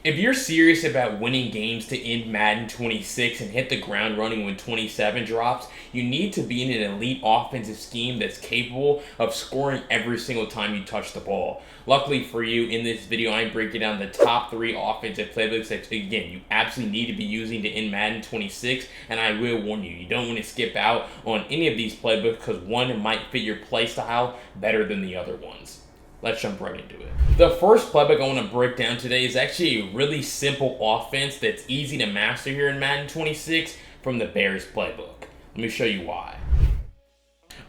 If you're serious about winning games to end Madden 26 and hit the ground running when 27 drops, you need to be in an elite offensive scheme that's capable of scoring every single time you touch the ball. Luckily for you, in this video, I'm breaking down the top 3 offensive playbooks that, again, you absolutely need to be using to end Madden 26, and I will warn you, you don't want to skip out on any of these playbooks because one might fit your play style better than the other ones. Let's jump right into it. The first playbook I want to break down today is actually a really simple offense that's easy to master here in Madden 26 from the Bears playbook. Let me show you why.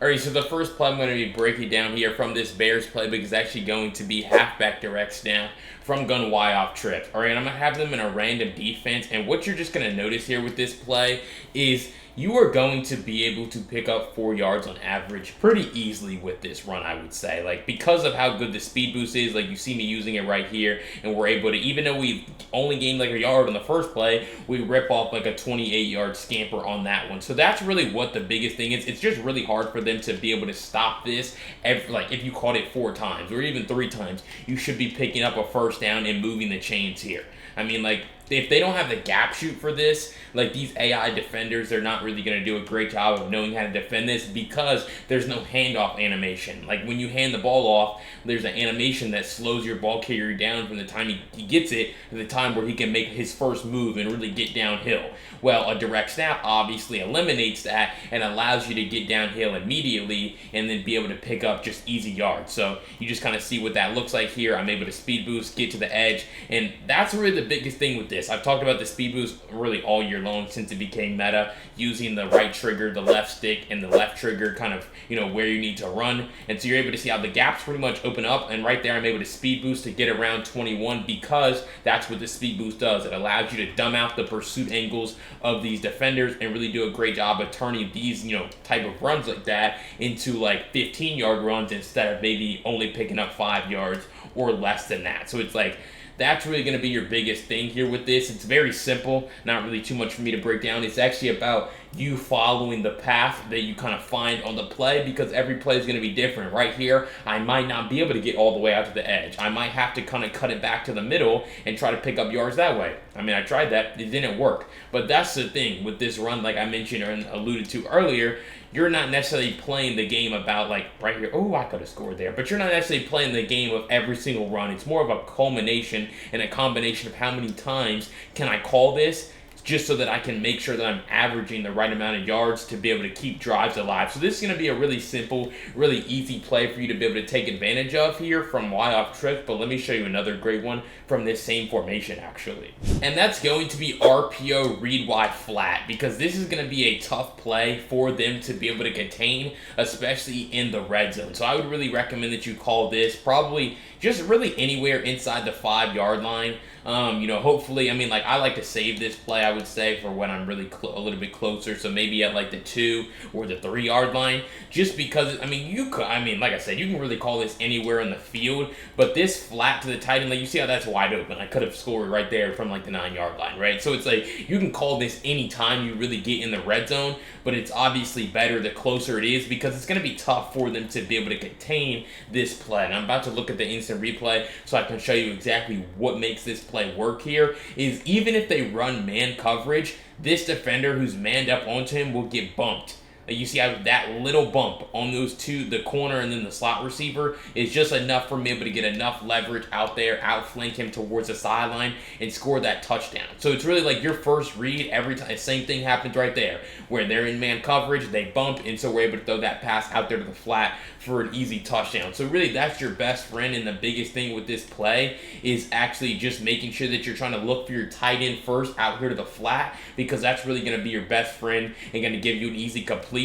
Alright, so the first play I'm going to be breaking down here from this Bears playbook is actually going to be halfback directs down from gun Y off trips. Alright, I'm going to have them in a random defense, and what you're just going to notice here with this play is you are going to be able to pick up 4 yards on average pretty easily with this run, I would say. Like, because of how good the speed boost is, like you see me using it right here, and we're able to, even though we only gained like a yard on the first play, we rip off like a 28-yard scamper on that one. So that's really what the biggest thing is. It's just really hard for them to be able to stop this. Like, if you caught it 4 times or even 3 times, you should be picking up a first down and moving the chains here. I mean, like, if they don't have the gap shoot for this, like these AI defenders, they're not really going to do a great job of knowing how to defend this because there's no handoff animation. Like when you hand the ball off, there's an animation that slows your ball carrier down from the time he gets it to the time where he can make his first move and really get downhill. Well, a direct snap obviously eliminates that and allows you to get downhill immediately and then be able to pick up just easy yards. So you just kind of see what that looks like here. I'm able to speed boost, get to the edge, and that's really the biggest thing with this. I've talked about the speed boost really all year long since it became meta, using the right trigger, the left stick, and the left trigger kind of, where you need to run. And so you're able to see how the gaps pretty much open up, and right there I'm able to speed boost to get around 21 because that's what the speed boost does. It allows you to dumb out the pursuit angles of these defenders and really do a great job of turning these, type of runs like that into like 15-yard runs instead of maybe only picking up 5 yards or less than that. So it's like, that's really going to be your biggest thing here with this. It's very simple, not really too much for me to break down. It's actually about you following the path that you kind of find on the play because every play is going to be different. Right here, I might not be able to get all the way out to the edge. I might have to kind of cut it back to the middle and try to pick up yards that way. I mean, I tried that. It didn't work. But that's the thing with this run, like I mentioned or alluded to earlier, you're not necessarily playing the game about like right here, oh, I could have scored there, but you're not necessarily playing the game of every single run. It's more of a culmination and a combination of how many times can I call this just so that I can make sure that I'm averaging the right amount of yards to be able to keep drives alive. So this is going to be a really simple, really easy play for you to be able to take advantage of here from Y off trips, but let me show you another great one from this same formation actually. And that's going to be RPO read Y flat because this is going to be a tough play for them to be able to contain, especially in the red zone. So I would really recommend that you call this probably just really anywhere inside the 5-yard line. Hopefully, I mean, like I like to save this play, I would say, for when I'm really a little bit closer. So maybe at like the 2 or the 3-yard line, just because, I mean, like I said, you can really call this anywhere in the field, but this flat to the tight end, like you see how that's wide open. I could have scored right there from like the 9-yard line, right? So it's like, you can call this anytime you really get in the red zone, but it's obviously better the closer it is because it's going to be tough for them to be able to contain this play. And I'm about to look at the instant replay so I can show you exactly what makes this play work here is even if they run man coverage, this defender who's manned up onto him will get bumped. You see how that little bump on those two, the corner and then the slot receiver, is just enough for me able to get enough leverage out there, outflank him towards the sideline, and score that touchdown. So it's really like your first read every time. Same thing happens right there, where they're in man coverage, they bump, and so we're able to throw that pass out there to the flat for an easy touchdown. So really that's your best friend, and the biggest thing with this play is actually just making sure that you're trying to look for your tight end first out here to the flat because that's really going to be your best friend and going to give you an easy completion.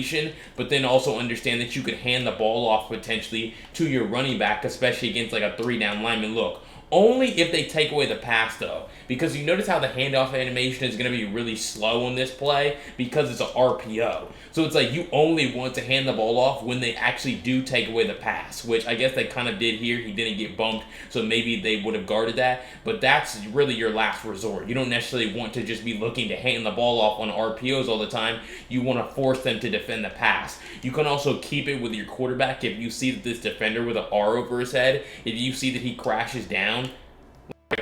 But then also understand that you could hand the ball off potentially to your running back, especially against like a 3-down lineman look. Only if they take away the pass, though, because you notice how the handoff animation is going to be really slow on this play because it's an RPO. So it's like you only want to hand the ball off when they actually do take away the pass, which I guess they kind of did here. He didn't get bumped, so maybe they would have guarded that. But that's really your last resort. You don't necessarily want to just be looking to hand the ball off on RPOs all the time. You want to force them to defend the pass. You can also keep it with your quarterback if you see that this defender with an R over his head, if you see that he crashes down,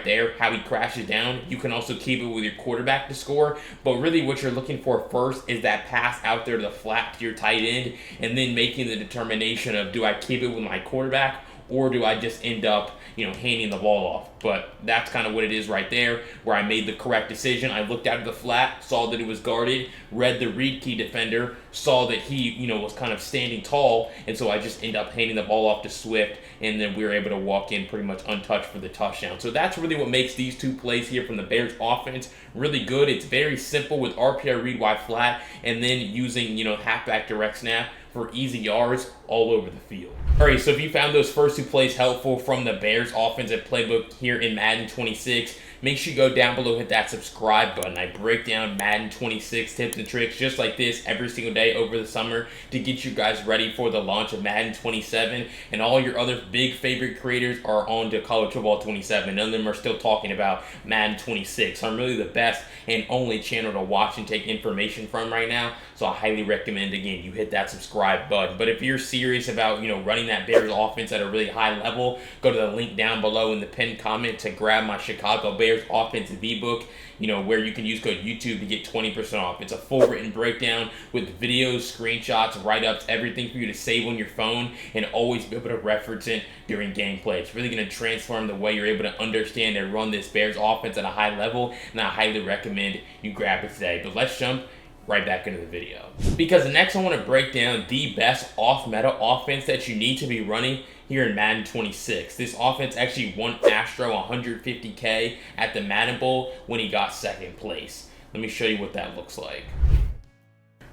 there, how he crashes down. You can also keep it with your quarterback to score, but really what you're looking for first is that pass out there to the flat to your tight end, and then making the determination of, do I keep it with my quarterback, or do I just end up, handing the ball off? But that's kind of what it is right there, where I made the correct decision. I looked out of the flat, saw that it was guarded, read the read key defender, saw that he, was kind of standing tall, and so I just end up handing the ball off to Swift, and then we were able to walk in pretty much untouched for the touchdown. So that's really what makes these two plays here from the Bears offense really good. It's very simple with RPI read Y flat, and then using, halfback direct snap for easy yards all over the field. Alright, so if you found those first two plays helpful from the Bears offensive playbook here in Madden 26, make sure you go down below, hit that subscribe button. I break down Madden 26 tips and tricks just like this every single day over the summer to get you guys ready for the launch of Madden 27, and all your other big favorite creators are on to College Football 27. None of them are still talking about Madden 26. So I'm really the best and only channel to watch and take information from right now, so I highly recommend, again, you hit that subscribe button. But if you're serious about, running that Bears offense at a really high level, go to the link down below in the pinned comment to grab my Chicago Bears offensive ebook, where you can use code YouTube to get 20% off. It's a full written breakdown with videos, screenshots, write-ups, everything for you to save on your phone and always be able to reference it during gameplay. It's really going to transform the way you're able to understand and run this Bears offense at a high level, and I highly recommend you grab it today. But let's jump right back into the video, because next I want to break down the best off-meta offense that you need to be running here in Madden 26. This offense actually won Astro 150K at the Madden Bowl when he got second place. Let me show you what that looks like.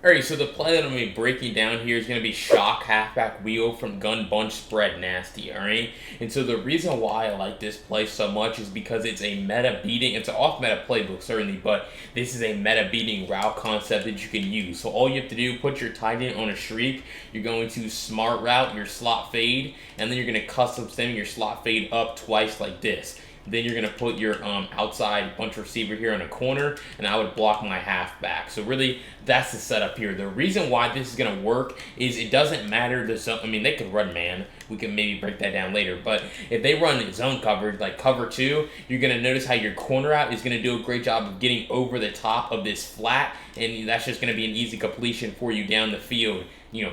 Alright, so the play that I'm going to be breaking down here is going to be shock halfback wheel from gun bunch spread nasty, alright? And so the reason why I like this play so much is because it's a meta beating, it's an off meta playbook certainly, but this is a meta beating route concept that you can use. So all you have to do, put your tight end on a streak, you're going to smart route your slot fade, and then you're going to custom stem your slot fade up twice like this. Then you're going to put your outside bunch receiver here in a corner, and I would block my halfback. So really, that's the setup here. The reason why this is going to work is it doesn't matter the zone. I mean, they could run man. We can maybe break that down later. But if they run zone coverage, like cover 2, you're going to notice how your corner out is going to do a great job of getting over the top of this flat, and that's just going to be an easy completion for you down the field.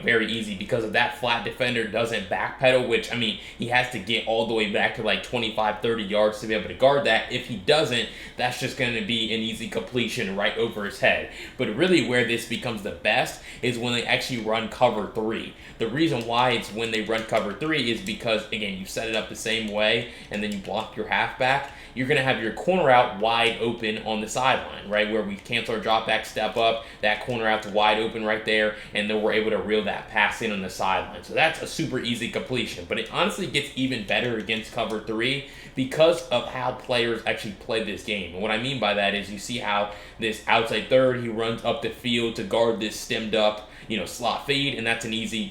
Very easy, because if that flat defender doesn't backpedal, which, I mean, he has to get all the way back to like 25, 30 yards to be able to guard that. If he doesn't, that's just going to be an easy completion right over his head. But really where this becomes the best is when they actually run cover 3. The reason why it's when they run cover 3 is because, again, you set it up the same way and then you block your halfback. You're going to have your corner out wide open on the sideline, right, where we cancel our drop back, step up, that corner out's wide open right there, and then we're able to reel that pass in on the sideline. So that's a super easy completion, but it honestly gets even better against cover 3 because of how players actually play this game. And what I mean by that is you see how this outside third, he runs up the field to guard this stemmed up, slot fade, and that's an easy,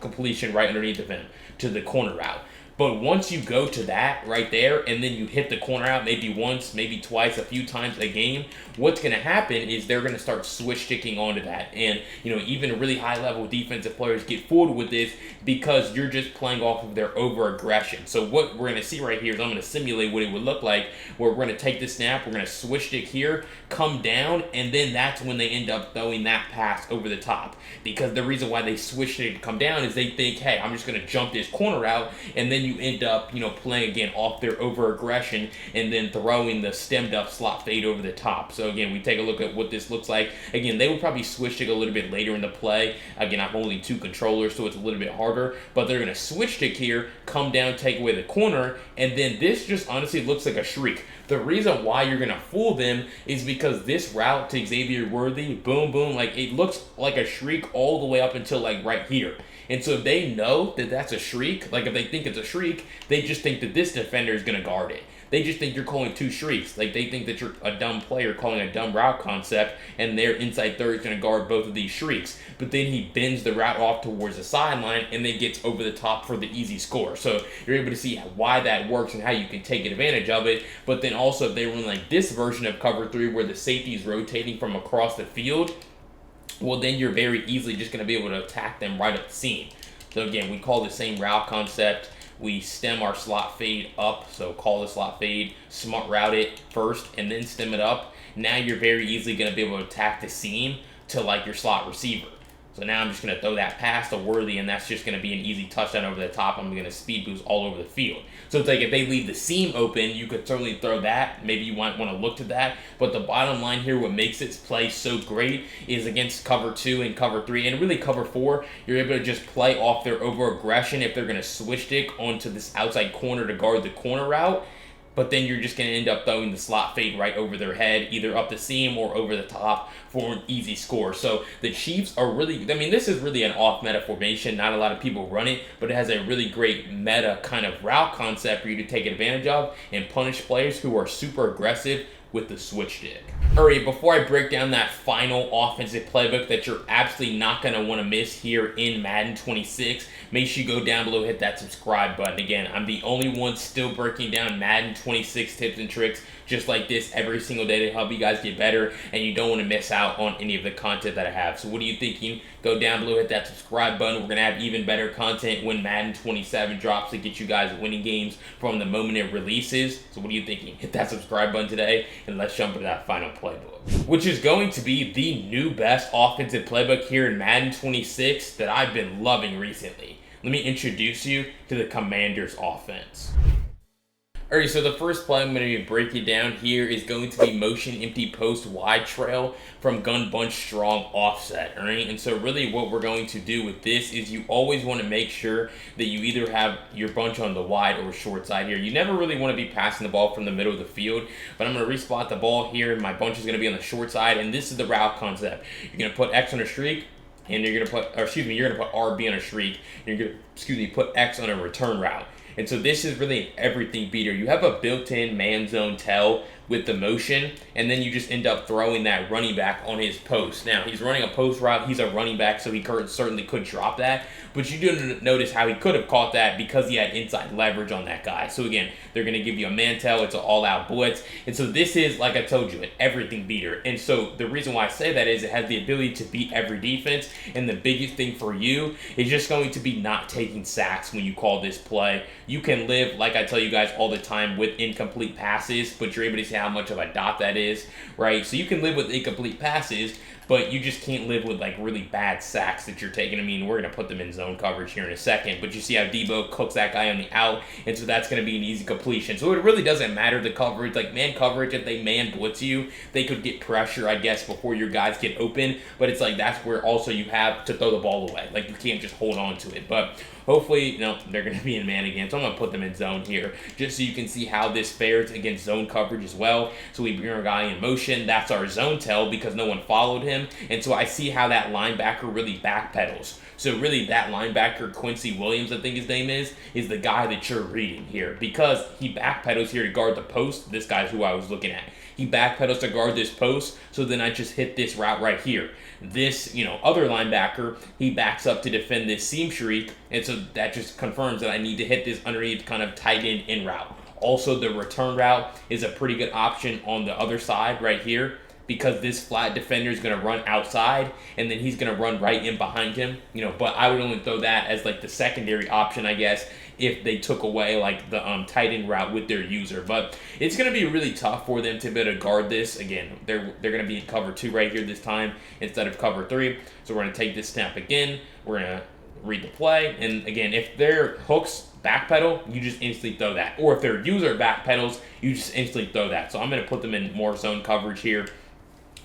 completion right underneath of him to the corner route. But once you go to that right there, and then you hit the corner out maybe once, maybe twice, a few times a game, what's going to happen is they're going to start switch sticking onto that. And, even really high-level defensive players get fooled with this because you're just playing off of their over-aggression. So what we're going to see right here is I'm going to simulate what it would look like, where we're going to take the snap, we're going to switch stick here, come down, and then that's when they end up throwing that pass over the top. Because the reason why they switch stick to come down is they think, hey, I'm just going to jump this corner out, and then you end up, playing again off their over-aggression and then throwing the stemmed up slot fade over the top. So again, we take a look at what this looks like. Again, they would probably switch stick a little bit later in the play. Again, I'm only 2 controllers, so it's a little bit harder, but they're going to switch stick here, come down, take away the corner, and then this just honestly looks like a shriek. The reason why you're going to fool them is because this route to Xavier Worthy, boom, boom, like it looks like a shriek all the way up until like right here. And so if they know that that's a shriek, like if they think it's a shriek, they just think that this defender is going to guard it. They just think you're calling 2 shrieks. Like they think that you're a dumb player calling a dumb route concept, and their inside third is going to guard both of these shrieks. But then he bends the route off towards the sideline and then gets over the top for the easy score. So you're able to see why that works and how you can take advantage of it. But then also if they run like this version of cover 3 where the safety is rotating from across the field, well then you're very easily just going to be able to attack them right at the seam. So again, we call the same route concept we stem our slot fade up. So call the slot fade, smart route it first, and then stem it up. Now you're very easily going to be able to attack the seam to like your slot receiver. So now I'm just going to throw that pass to Worthy, and that's just going to be an easy touchdown over the top. I'm going to speed boost all over the field. So it's like if they leave the seam open, you could certainly throw that. Maybe you might want to look to that. But the bottom line here, what makes its play so great is against cover 2 and cover 3, and really cover 4, you're able to just play off their over-aggression if they're going to switch stick onto this outside corner to guard the corner route. But then you're just going to end up throwing the slot fade right over their head, either up the seam or over the top for an easy score. So the Chiefs are really, I mean, this is really an off-meta formation. Not a lot of people run it, but it has a really great meta kind of route concept for you to take advantage of and punish players who are super aggressive with the switch stick. Alright, before I break down that final offensive playbook that you're absolutely not going to want to miss here in Madden 26, make sure you go down below, hit that subscribe button. Again, I'm the only one still breaking down Madden 26 tips and tricks just like this every single day to help you guys get better, and you don't want to miss out on any of the content that I have. So what are you thinking? Go down below, hit that subscribe button. We're going to have even better content when Madden 27 drops to get you guys winning games from the moment it releases. So what are you thinking? Hit that subscribe button today, and let's jump into that final playbook, which is going to be the new best offensive playbook here in Madden 26 that I've been loving recently. Let me introduce you to the Commanders offense. Alright, so the first play I'm going to be breaking down here is going to be motion empty post wide trail from gun bunch strong offset. Alright, and so really what we're going to do with this is you always want to make sure that you either have your bunch on the wide or short side here. You never really want to be passing the ball from the middle of the field, but I'm going to respot the ball here, and my bunch is going to be on the short side, and this is the route concept. You're going to put X on a streak, and you're going to put, you're going to put RB on a streak, and you're going to, put X on a return route. And so this is really an everything beater. You have a built-in man zone tell with the motion, and then you just end up throwing that running back on his post. Now, he's running a post route. He's a running back, so he certainly could drop that. But you do notice how he could have caught that because he had inside leverage on that guy. So again, they're going to give you a man tell. It's an all-out blitz. And so this is, like I told you, an everything beater. And so the reason why I say that is it has the ability to beat every defense. And the biggest thing for you is just going to be not taking sacks when you call this play. You can live, like I tell you guys all the time, with incomplete passes, but you're able to see how much of a dot that is, right? So you can live with incomplete passes, but you just can't live with like really bad sacks that you're taking. I mean, we're going to put them in zone coverage here in a second, but you see how Debo cooks that guy on the out, and so that's going to be an easy completion. So it really doesn't matter the coverage, like man coverage, if they man blitz you, they could get pressure, I guess, before your guys get open, but it's like that's where also you have to throw the ball away. Like you can't just hold on to it, but hopefully, no, they're going to be in man again, so I'm going to put them in zone here, just so you can see how this fares against zone coverage as well. So we bring our guy in motion. That's our zone tell because no one followed him, and so I see how that linebacker really backpedals. So really that linebacker, Quincy Williams, I think his name is the guy that you're reading here because he backpedals here to guard the post. This guy's who I was looking at. He backpedals to guard this post, so then I just hit this route right here. This, other linebacker, he backs up to defend this seam shriek, and so that just confirms that I need to hit this underneath kind of tight end in route. Also, the return route is a pretty good option on the other side right here because this flat defender is going to run outside, and then he's going to run right in behind him, but I would only throw that as like the secondary option, I guess, if they took away like the tight end route with their user. But it's going to be really tough for them to be able to guard this. Again, they're going to be in cover 2 right here this time instead of cover 3. So we're going to take this snap again. We're going to read the play. And again, if their hooks backpedal, you just instantly throw that. Or if their user backpedals, you just instantly throw that. So I'm going to put them in more zone coverage here.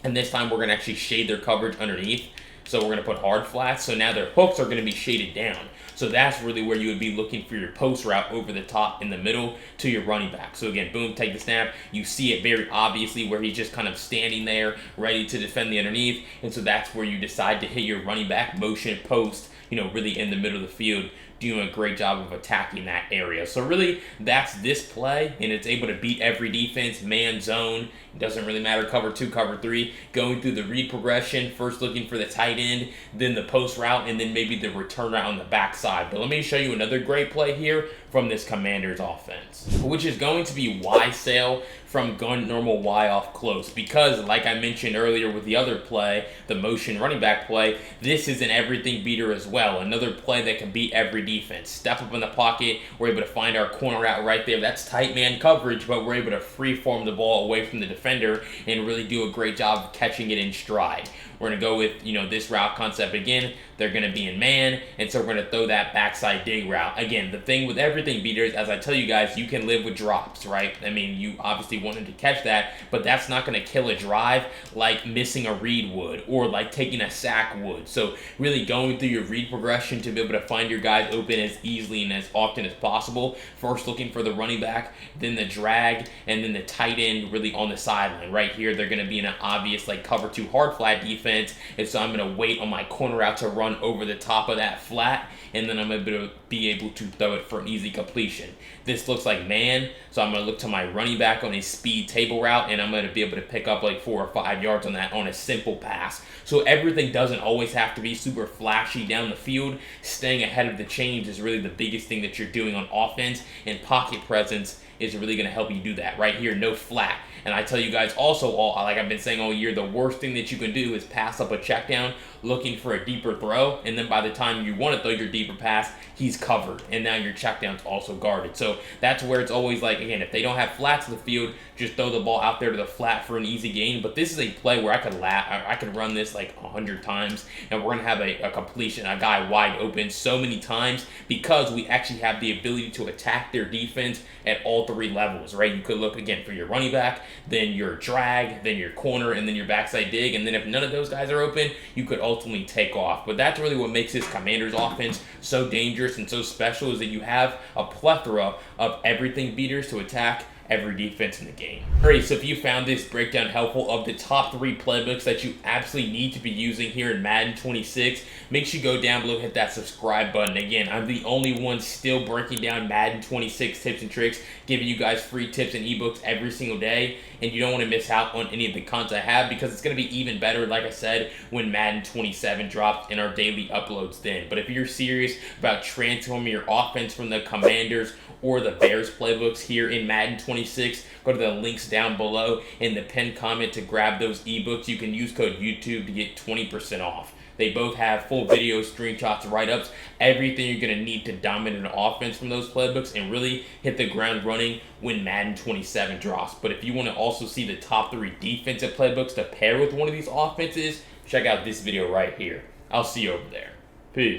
And this time we're going to actually shade their coverage underneath. So we're going to put hard flats. So now their hooks are going to be shaded down. So that's really where you would be looking for your post route over the top in the middle to your running back. So again, boom, take the snap. You see it very obviously where he's just kind of standing there ready to defend the underneath. And so that's where you decide to hit your running back motion post, really in the middle of the field, doing a great job of attacking that area. So really, that's this play, and it's able to beat every defense, man, zone. It doesn't really matter, cover 2, cover 3. Going through the read progression, first looking for the tight end, then the post route, and then maybe the return route on the backside. But let me show you another great play here from this Commanders offense, which is going to be Y sail from gun normal Y off close, because like I mentioned earlier with the other play, the motion running back play, this is an everything beater as well. Another play that can beat every defense. Step up in the pocket, we're able to find our corner out right there. That's tight man coverage, but we're able to free form the ball away from the defender and really do a great job of catching it in stride. We're going to go with, this route concept again. They're going to be in man, and so we're going to throw that backside dig route. Again, the thing with everything beaters, as I tell you guys, you can live with drops, right? I mean, you obviously wanted to catch that, but that's not going to kill a drive like missing a read would, or like taking a sack would. So really going through your read progression to be able to find your guys open as easily and as often as possible. First looking for the running back, then the drag, and then the tight end really on the sideline. Right here, they're going to be in an obvious like cover 2 hard flat defense, and so I'm going to wait on my corner out to run over the top of that flat, and then I'm able to be able to throw it for an easy completion. This looks like man, so I'm going to look to my running back on a speed table route, and I'm going to be able to pick up like 4 or 5 yards on that on a simple pass. So everything doesn't always have to be super flashy down the field. Staying ahead of the chains is really the biggest thing that you're doing on offense, and pocket presence is really going to help you do that. Right here, no flat. And I tell you guys also, like I've been saying all year, the worst thing that you can do is pass up a check down looking for a deeper throw, and then by the time you want to throw your deeper pass, he's covered, and now your check down's also guarded. So that's where it's always like, again, if they don't have flats in the field, just throw the ball out there to the flat for an easy gain. But this is a play where I could run this like 100 times, and we're going to have a completion, a guy wide open so many times, because we actually have the ability to attack their defense at all 3 levels, right? You could look, again, for your running back, then your drag, then your corner, and then your backside dig. And then if none of those guys are open, you could ultimately take off. But that's really what makes this Commanders offense so dangerous and so special, is that you have a plethora of everything beaters to attack every defense in the game. Alright, so if you found this breakdown helpful of the top 3 playbooks that you absolutely need to be using here in Madden 26, make sure you go down below, hit that subscribe button. Again, I'm the only one still breaking down Madden 26 tips and tricks, giving you guys free tips and ebooks every single day, and you don't want to miss out on any of the content I have, because it's going to be even better, like I said, when Madden 27 drops in our daily uploads then. But if you're serious about transforming your offense from the Commanders or the Bears playbooks here in Madden 26, go to the links down below in the pinned comment to grab those ebooks. You can use code YouTube to get 20% off. They both have full videos, screenshots, write-ups, everything you're going to need to dominate an offense from those playbooks and really hit the ground running when Madden 27 drops. But if you want to also see the top 3 defensive playbooks to pair with one of these offenses, check out this video right here. I'll see you over there. Peace.